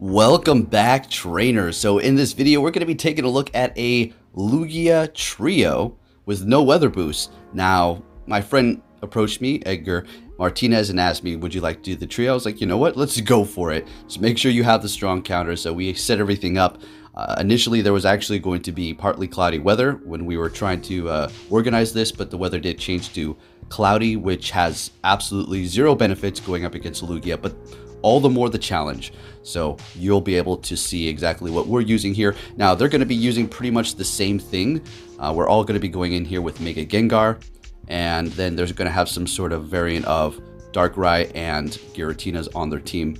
Welcome back, trainers. So in this video, we're going to be taking a look at a Lugia trio with no weather boost. Now, my friend approached me, Edgar Martinez, and asked me, would you like to do the trio? I was like, you know what? Let's go for it. Just make sure you have the strong counter. So we set everything up. Initially, there was actually going to be partly cloudy weather when we were trying to organize this, but the weather did change to cloudy, which has absolutely zero benefits going up against Lugia, but all the more the challenge. So you'll be able to see exactly what we're using here. Now, they're going to be using pretty much the same thing. We're all going to be going in here with Mega Gengar, and then there's going to have some sort of variant of Darkrai and Giratinas on their team.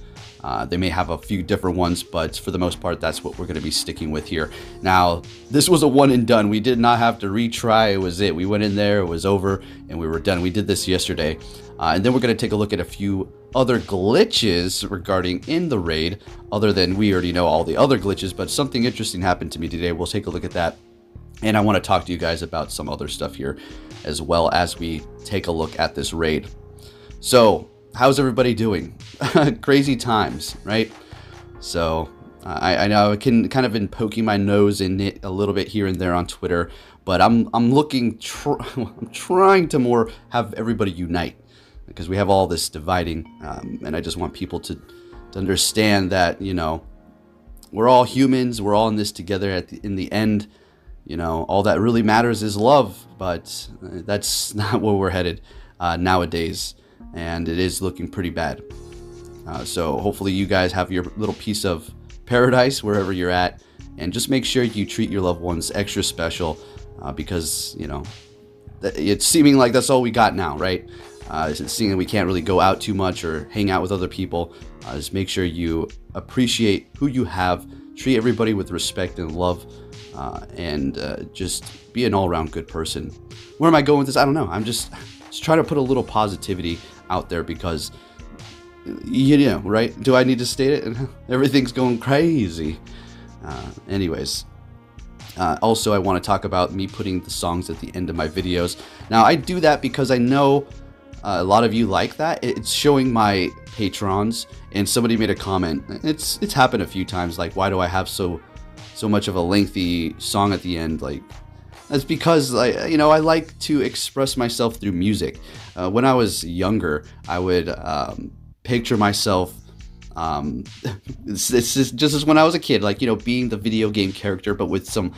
They may have a few different ones, but for the most part, that's what we're going to be sticking with here. Now, this was a one and done. We did not have to retry. It was it. We went in there, it was over, and we were done. We did this yesterday. And then we're going to take a look at a few other glitches regarding in the raid, other than we already know all the other glitches, but something interesting happened to me today. We'll take a look at that. And I want to talk to you guys about some other stuff here as well as we take a look at this raid. So, how's everybody doing? Crazy times, right? So I know I can kind of been poking my nose in it a little bit here and there on Twitter, but I'm trying to more have everybody unite, because we have all this dividing, and I just want people to understand that, you know, we're all humans, we're all in this together. In the end, you know, all that really matters is love, but that's not where we're headed nowadays. And it is looking pretty bad. So hopefully you guys have your little piece of paradise wherever you're at, and just make sure you treat your loved ones extra special, because, you know, it's seeming like that's all we got now, right? Seeing that we can't really go out too much or hang out with other people, just make sure you appreciate who you have, treat everybody with respect and love, and just be an all-around good person. Where am I going with this? I don't know. I'm just trying to put a little positivity out there, because, you know, right? Do I need to state it? Everything's going crazy. Anyways. Also, I want to talk about me putting the songs at the end of my videos. Now, I do that because I know a lot of you like that. It's showing my patrons, and somebody made a comment. It's happened a few times. Like, why do I have so much of a lengthy song at the end? Like, that's because, you know, I like to express myself through music. When I was younger, I would picture myself. It's just as when I was a kid, like, you know, being the video game character, but with some,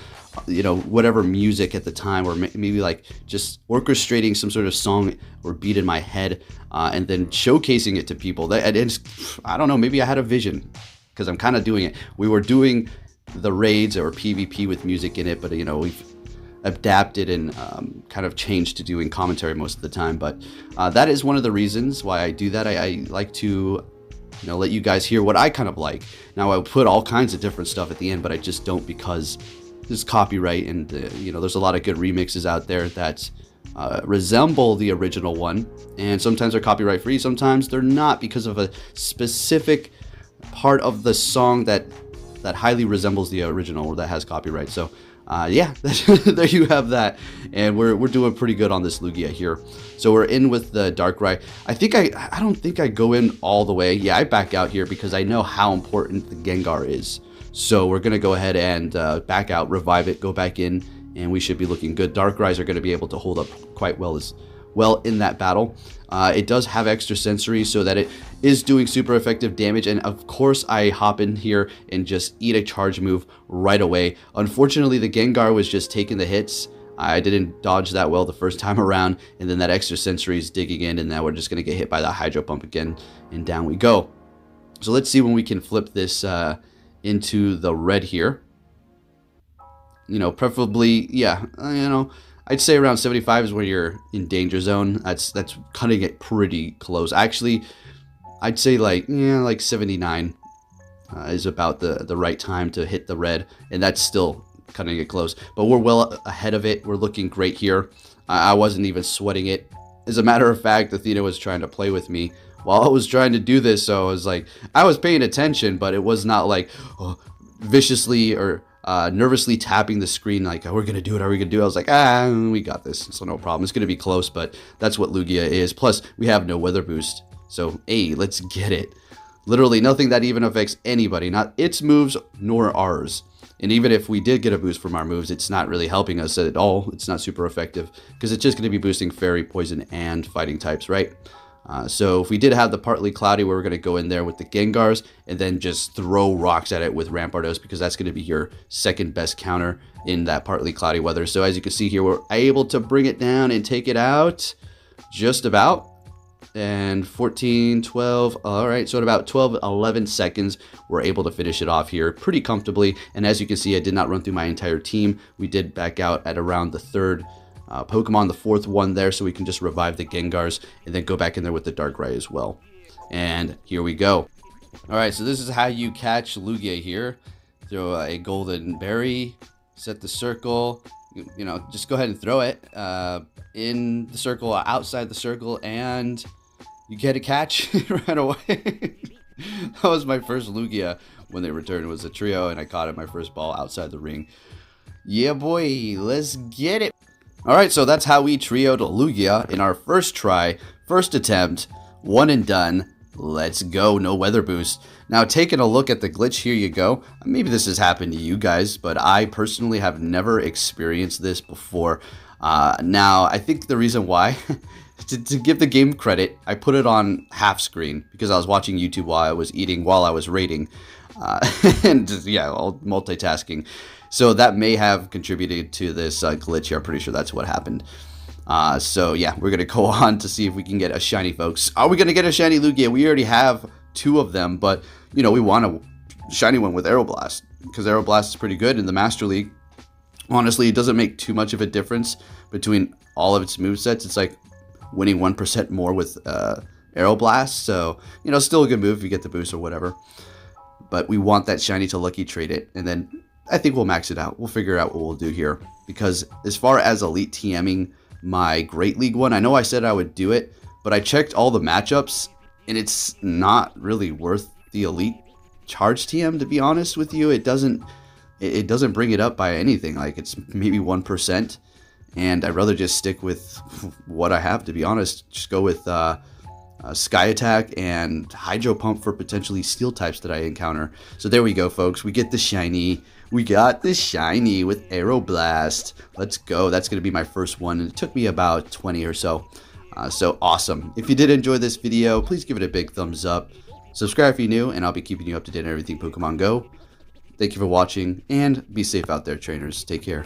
you know, whatever music at the time, or maybe like just orchestrating some sort of song or beat in my head, and then showcasing it to people. I don't know, maybe I had a vision, because I'm kind of doing it. We were doing the raids or PvP with music in it, but, you know, we've adapted and kind of changed to doing commentary most of the time. But that is one of the reasons why I do that. I like to, you know, let you guys hear what I kind of like. Now, I put all kinds of different stuff at the end, but I just don't, because there's copyright, and you know, there's a lot of good remixes out there that resemble the original one, and sometimes they're copyright free, sometimes they're not, because of a specific part of the song that highly resembles the original, or that has copyright. So yeah, there you have that, and we're doing pretty good on this Lugia here. So we're in with the Darkrai. I don't think I go in all the way. Yeah, I back out here because I know how important the Gengar is. So we're gonna go ahead and back out, revive it, go back in, and we should be looking good. Darkrai's are gonna be able to hold up quite well in that battle. It does have extra sensory, so that it is doing super effective damage, and of course I hop in here and just eat a charge move right away. Unfortunately, the Gengar was just taking the hits. I didn't dodge that well the first time around, and then that extra sensory is digging in, and now we're just going to get hit by that Hydro Pump again, and down we go. So let's see when we can flip this into the red here. You know, preferably, yeah, you know, I'd say around 75 is where you're in danger zone. That's cutting it pretty close. Actually, I'd say like 79 is about the right time to hit the red, and that's still cutting it close. But we're well ahead of it. We're looking great here. I wasn't even sweating it. As a matter of fact, Athena was trying to play with me while I was trying to do this, so I was paying attention, but it was not like viciously or nervously tapping the screen like, oh, we're gonna do it, are we gonna do it? I was like, we got this, so no problem. It's gonna be close, but that's what Lugia is. Plus, we have no weather boost, so hey, let's get it. Literally nothing that even affects anybody, not its moves nor ours. And even if we did get a boost from our moves, it's not really helping us at all. It's not super effective because it's just going to be boosting fairy, poison, and fighting types, right? So if we did have the partly cloudy, where we're going to go in there with the Gengars and then just throw rocks at it with Rampardos, because that's going to be your second best counter in that partly cloudy weather. So as you can see here, we're able to bring it down and take it out just about. And 14, 12, all right, so at about 12, 11 seconds, we're able to finish it off here pretty comfortably. And as you can see, I did not run through my entire team. We did back out at around the third Pokemon, the fourth one there, so we can just revive the Gengars and then go back in there with the Darkrai as well. And here we go. All right, so this is how you catch Lugia here. Throw a golden berry, set the circle, you know, just go ahead and throw it in the circle, outside the circle, and you get a catch right away. That was my first Lugia when they returned. It was a trio, and I caught it my first ball outside the ring. Yeah, boy, let's get it. All right, so that's how we trioed Lugia in our first try, first attempt, one and done. Let's go, no weather boost. Now, taking a look at the glitch, here you go. Maybe this has happened to you guys, but I personally have never experienced this before. Now, I think the reason why, to give the game credit, I put it on half screen because I was watching YouTube while I was eating, while I was raiding, and just, yeah, all multitasking. So that may have contributed to this glitch here. I'm pretty sure that's what happened. So yeah, we're gonna go on to see if we can get a shiny, folks. Are we gonna get a shiny Lugia? We already have two of them, but you know, we want a shiny one with Aeroblast because Aeroblast is pretty good in the Master League. Honestly, it doesn't make too much of a difference between all of its movesets. It's like winning 1% more with Aeroblast. So, you know, still a good move if you get the boost or whatever. But we want that shiny to lucky trade it. And then I think we'll max it out. We'll figure out what we'll do here. Because as far as Elite TMing my Great League one, I know I said I would do it, but I checked all the matchups, and it's not really worth the Elite Charge TM, to be honest with you. It doesn't bring it up by anything. Like, it's maybe 1%, and I'd rather just stick with what I have, to be honest. Just go with Sky Attack and Hydro Pump for potentially Steel types that I encounter. So there we go, folks. We get the shiny. We got the shiny with Aeroblast. Let's go. That's going to be my first one, and it took me about 20 or so. So awesome. If you did enjoy this video, please give it a big thumbs up. Subscribe if you're new, and I'll be keeping you up to date on everything Pokemon Go. Thank you for watching, and be safe out there, trainers. Take care.